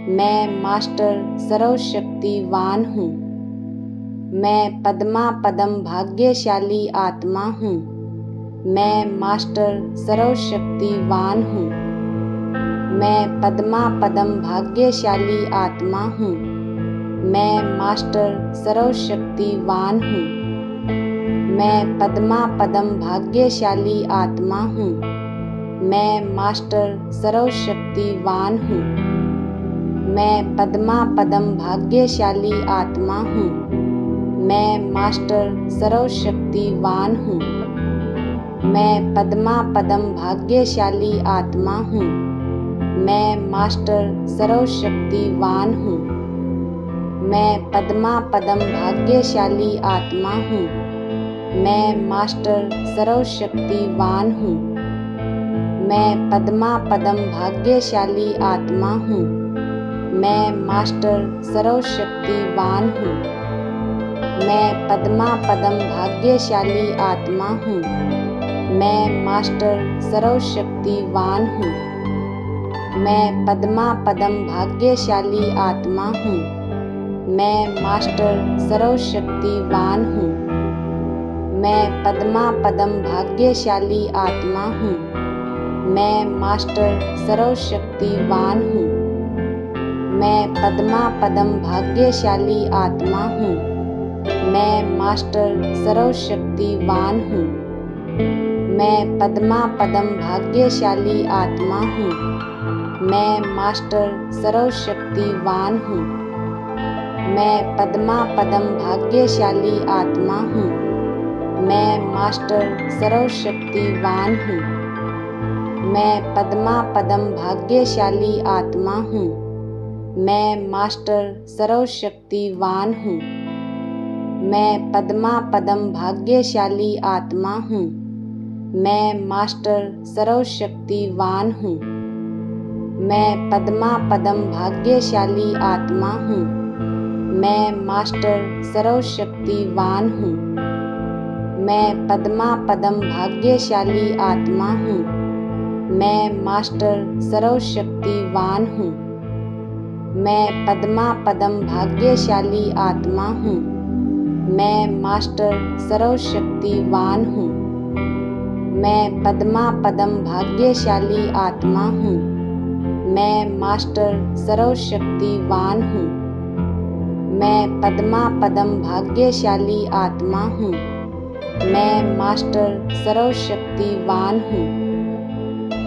मैं मास्टर सर्वशक्तिवान हूँ। मैं पद्मा पदम भाग्यशाली आत्मा हूँ। मैं मास्टर सर्वशक्तिवान हूँ। मैं पद्मा पदम भाग्यशाली आत्मा हूँ। मैं मास्टर सर्वशक्तिवान हूँ। मैं पद्मा पदम भाग्यशाली आत्मा हूँ। मैं मास्टर सर्वशक्तिवान हूँ। मैं पद्मा पदम भाग्यशाली आत्मा हूँ। मैं मास्टर सर्वशक्तिवान हूँ। मैं पद्मा पदम भाग्यशाली आत्मा हूँ। मैं मास्टर सर्वशक्तिवान हूँ। मैं पद्मा पदम भाग्यशाली आत्मा हूँ। मैं मास्टर सर्वशक्तिवान हूँ। मैं पद्मा पदम भाग्यशाली आत्मा हूँ। मैं मास्टर सर्वशक्तिवान हूँ। मैं पद्मा पदम भाग्यशाली आत्मा हूँ। मैं मास्टर सर्वशक्तिवान हूँ। मैं पद्मा पदम भाग्यशाली आत्मा हूँ। मैं मास्टर सर्वशक्तिवान हूँ। मैं पद्मा पदम भाग्यशाली आत्मा हूँ। मैं मास्टर सर्वशक्तिवान हूँ। मैं पद्मा पदम भाग्यशाली आत्मा हूँ। मैं मास्टर सर्वशक्तिवान हूँ। मैं पद्मा पदम भाग्यशाली आत्मा हूँ। मैं मास्टर सर्वशक्तिवान हूँ। मैं पद्मा पदम भाग्यशाली आत्मा हूँ। मैं मास्टर सर्वशक्तिवान हूँ। मैं पद्मा पदम भाग्यशाली आत्मा हूँ। मैं मास्टर सर्वशक्तिवान हूँ। मैं पद्मा पदम भाग्यशाली आत्मा हूँ। मैं मास्टर सर्वशक्तिवान हूँ। मैं पद्मा पदम भाग्यशाली आत्मा हूँ। मैं मास्टर सर्वशक्तिवान हूँ। मैं पद्मा पदम भाग्यशाली आत्मा हूँ। मैं मास्टर सर्वशक्तिवान हूँ। मैं पद्मा पदम भाग्यशाली आत्मा हूँ। मैं मास्टर सर्वशक्तिवान हूँ। मैं पद्मा पदम भाग्यशाली आत्मा हूँ। मैं मास्टर सर्वशक्तिवान हूँ। मैं पद्मा पदम भाग्यशाली आत्मा हूँ। मैं मास्टर सर्वशक्तिवान हूँ।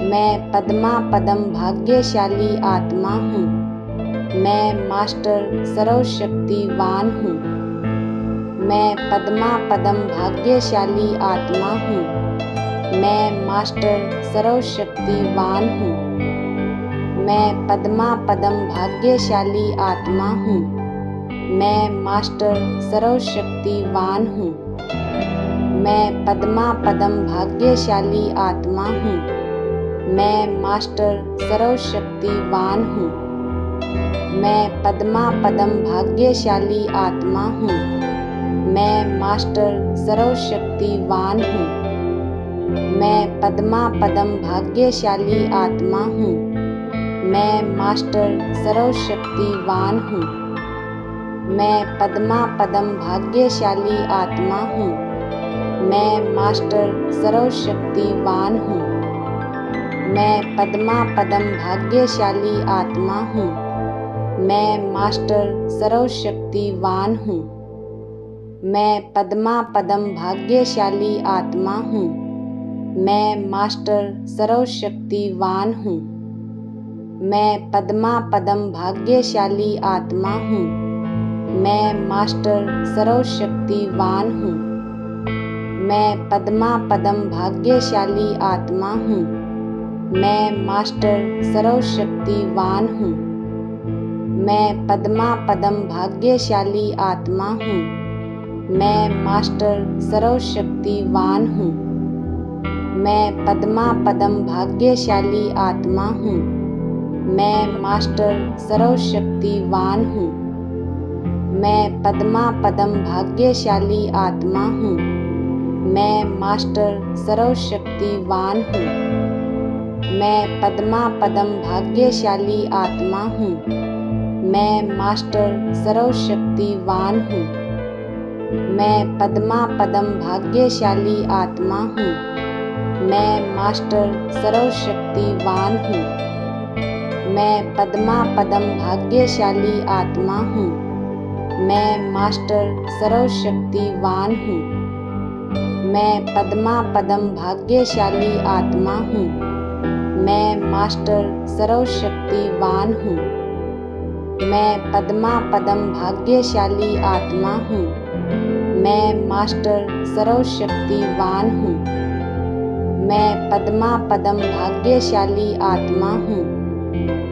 मैं पद्मा पदम भाग्यशाली आत्मा हूँ। मैं मास्टर सर्वशक्तिवान हूँ। मैं पद्मा पदम भाग्यशाली आत्मा हूँ। मैं मास्टर सर्वशक्तिवान हूँ। मैं पद्मा पदम भाग्यशाली आत्मा हूँ। मैं मास्टर सर्वशक्तिवान हूँ। मैं पद्मा पदम भाग्यशाली आत्मा हूँ। मैं मास्टर सर्वशक्तिवान हूँ। मैं पद्मा पदम भाग्यशाली आत्मा हूँ। मैं मास्टर सर्वशक्तिवान हूँ। मैं पद्मा पदम भाग्यशाली आत्मा हूँ। मैं मास्टर सर्वशक्तिवान हूँ। मैं पद्मा पदम भाग्यशाली आत्मा हूँ। मैं मास्टर सर्वशक्तिवान हूँ। मैं पद्मा पदम भाग्यशाली आत्मा हूँ। मैं मास्टर सर्वशक्तिवान हूँ। मैं पद्मा पदम भाग्यशाली आत्मा हूँ। मैं मास्टर सर्वशक्तिवान हूँ। मैं पद्मा पदम भाग्यशाली आत्मा हूँ। मैं मास्टर सर्वशक्तिवान हूँ। मैं पद्मा पदम भाग्यशाली आत्मा हूँ। मैं मास्टर सर्वशक्तिवान हूँ। मैं पद्मा पदम भाग्यशाली आत्मा हूँ। मैं मास्टर सर्वशक्तिवान हूँ। मैं पद्मा पदम भाग्यशाली आत्मा हूँ। मैं मास्टर सर्वशक्तिवान हूँ। मैं पद्मा पदम भाग्यशाली आत्मा हूँ। मैं मास्टर सर्वशक्तिवान हूँ। मैं पद्मा पदम भाग्यशाली आत्मा हूँ। मैं मास्टर सर्वशक्तिवान हूँ। मैं पद्मा पदम भाग्यशाली आत्मा हूँ। मैं मास्टर सर्वशक्तिवान हूँ। मैं पद्मा पदम भाग्यशाली आत्मा हूँ। मैं मास्टर सर्वशक्तिवान हूँ। मैं पद्मा पदम भाग्यशाली आत्मा हूँ। मैं मास्टर सर्वशक्तिवान हूँ। मैं पद्मा पदम भाग्यशाली आत्मा हूँ। मैं मास्टर सर्वशक्तिवान हूँ। मैं पद्मा पदम भाग्यशाली आत्मा हूँ।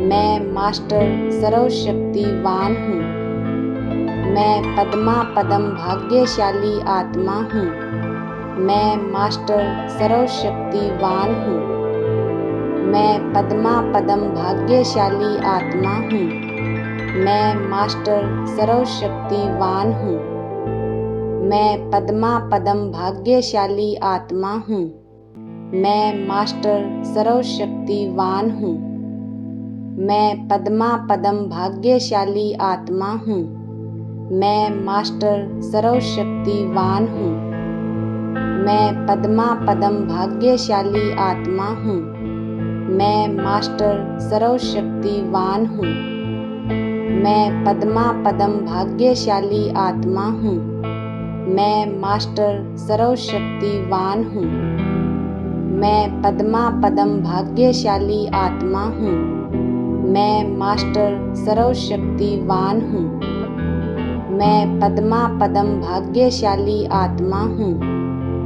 मैं मास्टर सर्वशक्तिवान हूँ। मैं पद्मा पदम भाग्यशाली आत्मा हूँ। मैं मास्टर सर्वशक्तिवान हूँ। मैं पद्मा पदम भाग्यशाली आत्मा हूँ। मैं मास्टर सर्वशक्तिवान हूँ। मैं पद्मा पदम भाग्यशाली आत्मा हूँ। मैं मास्टर सर्वशक्तिवान हूँ। मैं पद्मा पदम भाग्यशाली आत्मा हूँ। मैं मास्टर सर्वशक्तिवान हूँ। मैं पद्मा पदम भाग्यशाली आत्मा हूँ। मैं मास्टर सर्वशक्तिवान हूँ। मैं पद्मा पदम भाग्यशाली आत्मा हूँ। मैं मास्टर सर्वशक्तिवान हूँ। मैं पद्मा पदम भाग्यशाली आत्मा हूँ। मैं मास्टर सर्वशक्तिवान हूँ। मैं पद्मा पदम भाग्यशाली आत्मा हूँ।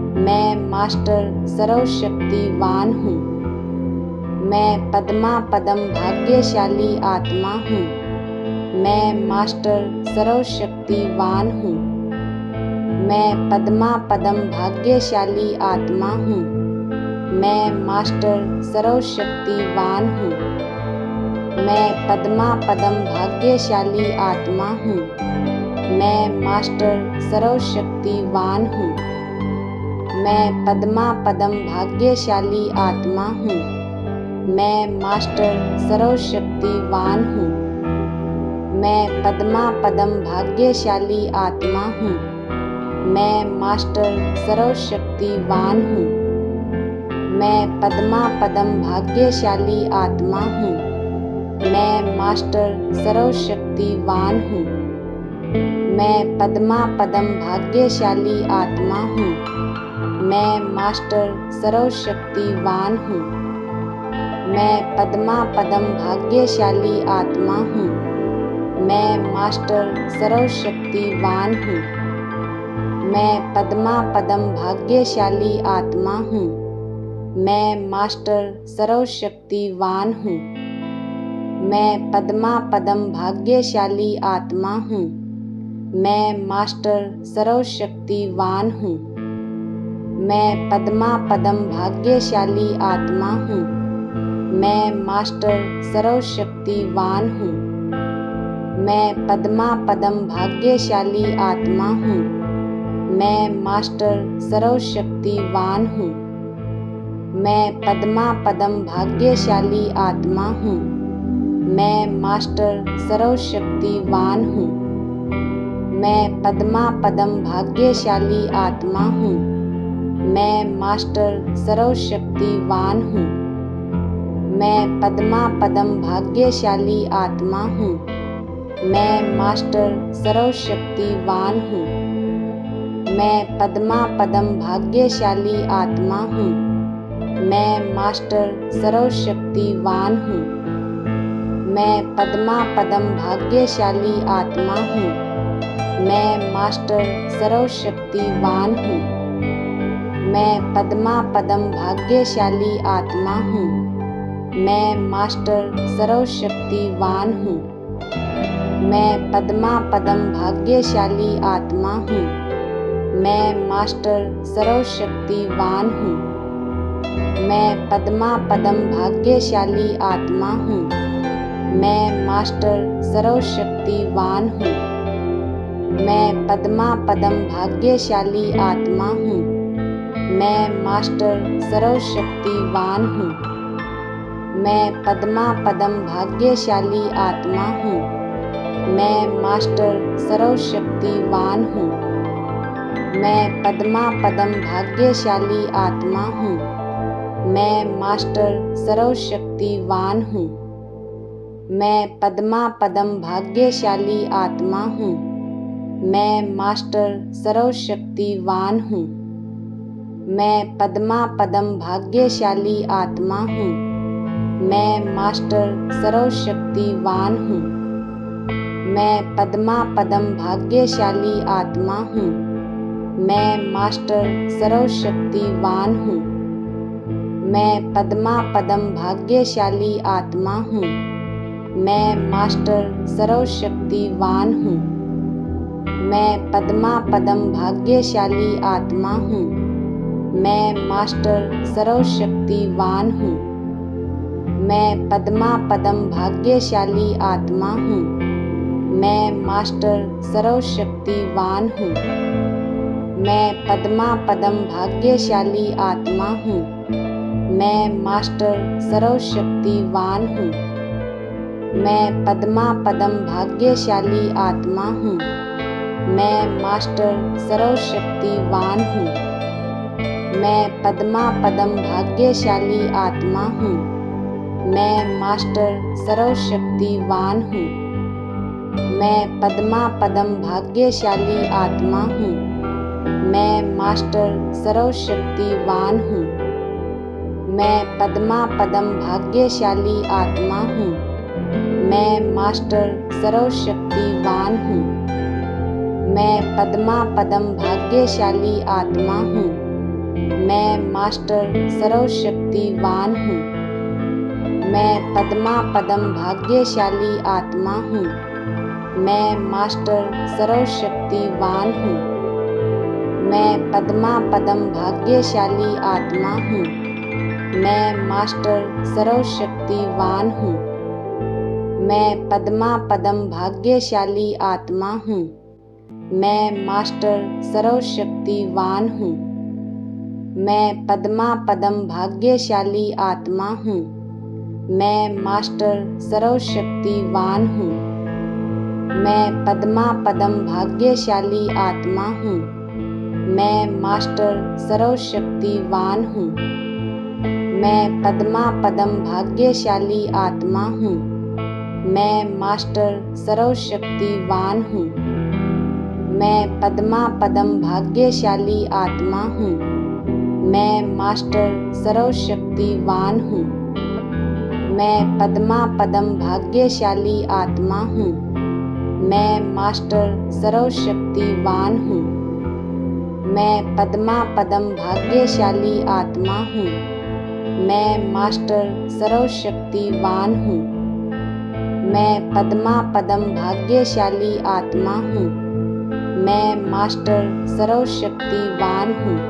मैं मास्टर सर्वशक्तिवान हूँ। मैं पद्मा पदम भाग्यशाली आत्मा हूँ। मैं मास्टर सर्वशक्तिवान हूँ। मैं पद्मा पदम भाग्यशाली आत्मा हूँ। मैं मास्टर सर्वशक्तिवान हूँ। मैं पद्मा पदम भाग्यशाली आत्मा हूँ। मैं मास्टर सर्वशक्तिवान हूँ। मैं पद्मा पदम भाग्यशाली आत्मा हूँ। मैं मास्टर सर्वशक्तिवान हूँ। मैं पद्मा पदम भाग्यशाली आत्मा हूँ। मैं मास्टर सर्वशक्तिवान हूँ। मैं पद्मा पदम भाग्यशाली आत्मा हूँ। मैं मास्टर सर्वशक्तिवान हूँ। मैं पद्मा पदम भाग्यशाली आत्मा हूँ। मैं मास्टर सर्वशक्तिवान हूँ। मैं पद्मा पदम भाग्यशाली आत्मा हूँ। मैं मास्टर सर्वशक्तिवान हूँ। मैं पद्मा पदम भाग्यशाली आत्मा हूँ। मैं मास्टर सर्वशक्तिवान हूँ। मैं पद्मा पदम भाग्यशाली आत्मा हूँ। मैं मास्टर सर्वशक्तिवान हूँ। मैं पद्मा पदम भाग्यशाली आत्मा हूँ। मैं मास्टर सर्वशक्तिवान हूँ। मैं पद्मा पदम भाग्यशाली आत्मा हूँ। मैं मास्टर सर्वशक्तिवान हूँ। मैं पद्मा पदम भाग्यशाली आत्मा हूँ। मैं मास्टर सर्वशक्तिवान हूँ। मैं पद्मा पदम भाग्यशाली आत्मा हूँ। मैं मास्टर सर्वशक्तिवान हूँ। मैं पद्मा पदम भाग्यशाली आत्मा हूँ। मैं मास्टर सर्वशक्तिवान हूँ। मैं पद्मा पदम भाग्यशाली आत्मा हूँ। मैं मास्टर सर्वशक्तिवान हूँ। मैं पद्मा पदम भाग्यशाली आत्मा हूँ। मैं मास्टर सर्वशक्तिवान हूँ। मैं पद्मा पदम भाग्यशाली आत्मा हूँ। मैं मास्टर सर्वशक्तिवान हूँ। मैं पद्मा पदम भाग्यशाली आत्मा हूँ। मैं मास्टर सर्वशक्तिवान हूँ। मैं पद्मा पदम भाग्यशाली आत्मा हूँ। मैं मास्टर सर्वशक्तिवान हूँ। मैं पद्मा पदम भाग्यशाली आत्मा हूँ। मैं मास्टर सर्वशक्तिवान हूँ। मैं पद्मा पदम भाग्यशाली आत्मा हूँ। मैं मास्टर सर्वशक्तिवान हूँ। मैं पद्मा पदम भाग्यशाली आत्मा हूँ। मैं मास्टर सर्वशक्तिवान हूँ। मैं पद्मा पदम भाग्यशाली आत्मा हूँ। मैं मास्टर सर्वशक्तिवान हूँ। मैं पद्मा पदम भाग्यशाली आत्मा हूँ। मैं मास्टर सर्वशक्तिवान हूँ। मैं पद्मा पदम भाग्यशाली आत्मा हूँ। मैं मास्टर सर्वशक्तिवान हूँ। मैं पद्मा पदम भाग्यशाली आत्मा हूँ। मैं मास्टर सर्वशक्तिवान हूँ। मैं पद्मा पदम भाग्यशाली आत्मा हूँ। मैं मास्टर सर्वशक्तिवान हूँ। मैं पद्मा पदम भाग्यशाली आत्मा हूँ। मैं मास्टर सर्वशक्तिवान हूँ। मैं पद्मा पदम भाग्यशाली आत्मा हूँ। मैं मास्टर सर्वशक्तिवान हूँ। मैं पद्मा पदम भाग्यशाली आत्मा हूँ। मैं मास्टर सर्वशक्तिवान हूँ। मैं पद्मा पदम भाग्यशाली आत्मा हूँ। मैं मास्टर सर्वशक्तिवान हूँ। मैं पद्मा पदम भाग्यशाली आत्मा हूँ। मैं मास्टर सर्वशक्तिवान हूँ। मैं पद्मा पदम भाग्यशाली आत्मा हूँ। मैं मास्टर सर्वशक्तिवान हूँ। मैं पद्मा पदम भाग्यशाली आत्मा हूँ। मैं मास्टर सर्वशक्तिवान हूँ। मैं पद्मा पदम भाग्यशाली आत्मा हूँ। मैं मास्टर सर्वशक्तिवान हूँ। मैं पद्मा पदम भाग्यशाली आत्मा हूँ। मैं मास्टर सर्वशक्तिवान हूँ। मैं पद्मा पदम भाग्यशाली आत्मा हूँ। मैं मास्टर सर्वशक्तिवान हूँ। मैं पद्मा पदम भाग्यशाली आत्मा हूँ। मैं मास्टर सर्वशक्तिवान हूँ। मैं पद्मा पदम भाग्यशाली आत्मा हूँ। मैं मास्टर सर्वशक्तिवान हूँ। मैं पद्मा पदम भाग्यशाली आत्मा हूँ। मैं मास्टर सर्वशक्तिवान हूँ। मैं पद्मा पदम भाग्यशाली आत्मा हूँ। मैं मास्टर सर्वशक्तिवान हूँ। मैं पद्मा पदम भाग्यशाली आत्मा हूँ। मैं मास्टर सर्वशक्तिवान हूँ। मैं पद्मा पदम भाग्यशाली आत्मा हूँ। मैं मास्टर सर्वशक्तिवान हूँ। मैं पद्मा पदम भाग्यशाली आत्मा हूँ। मैं मास्टर सर्वशक्तिवान हूँ।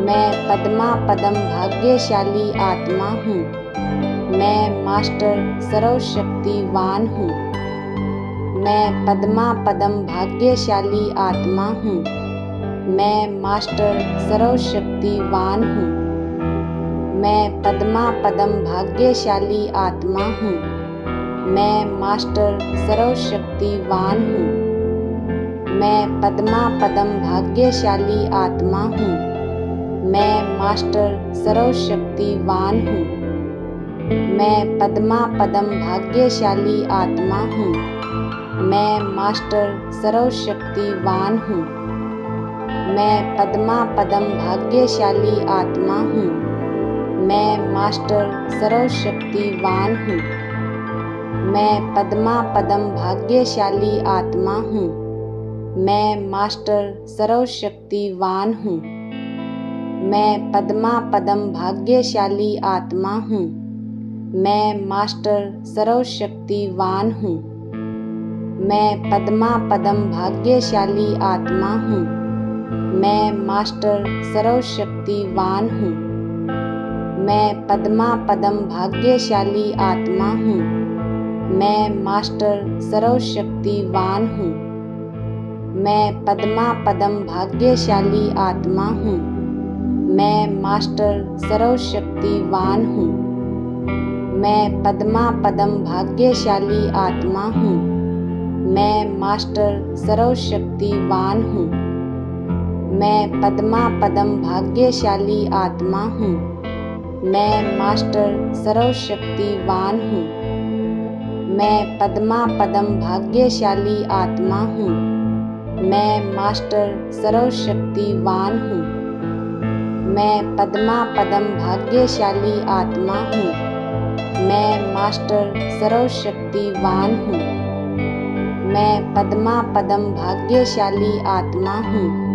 मैं पद्मा पदम भाग्यशाली आत्मा हूँ। मैं मास्टर सर्वशक्तिवान हूँ। मैं पद्मा पदम भाग्यशाली आत्मा हूँ। मैं मास्टर सर्वशक्तिवान हूँ। मैं पद्मा पदम भाग्यशाली आत्मा हूँ। मैं मास्टर सर्वशक्तिवान हूँ। मैं पद्मा पदम भाग्यशाली आत्मा हूँ। मैं मास्टर सर्वशक्तिवान हूँ। मैं पद्मा पदम भाग्यशाली आत्मा हूँ। मैं मास्टर सर्वशक्तिवान हूँ। मैं पद्मा पदम भाग्यशाली आत्मा हूँ। मैं मास्टर सर्वशक्तिवान हूँ। मैं पद्मा पदम भाग्यशाली आत्मा हूँ। मैं मास्टर सर्वशक्तिवान हूँ। मैं पद्मा पदम भाग्यशाली आत्मा हूँ। मैं मास्टर सर्वशक्तिवान हूँ। मैं पद्मा पदम भाग्यशाली आत्मा हूँ। मैं मास्टर सर्वशक्तिवान हूँ। मैं पद्मा पदम भाग्यशाली आत्मा हूँ। मैं मास्टर सर्वशक्तिवान हूँ। मैं पद्मा पदम भाग्यशाली आत्मा हूँ। मैं मास्टर सर्वशक्तिवान हूँ। मैं पद्मा पदम भाग्यशाली आत्मा हूँ। मैं मास्टर सर्वशक्तिवान हूँ। मैं पद्मा पदम भाग्यशाली आत्मा हूँ। मैं मास्टर सर्वशक्तिवान हूँ। मैं पद्मा पदम भाग्यशाली आत्मा हूँ। मैं मास्टर सर्वशक्तिवान हूँ। मैं पद्मा पदम भाग्यशाली आत्मा हूँ। मैं मास्टर सर्वशक्तिवान हूँ। मैं पद्मा पदम भाग्यशाली आत्मा हूँ।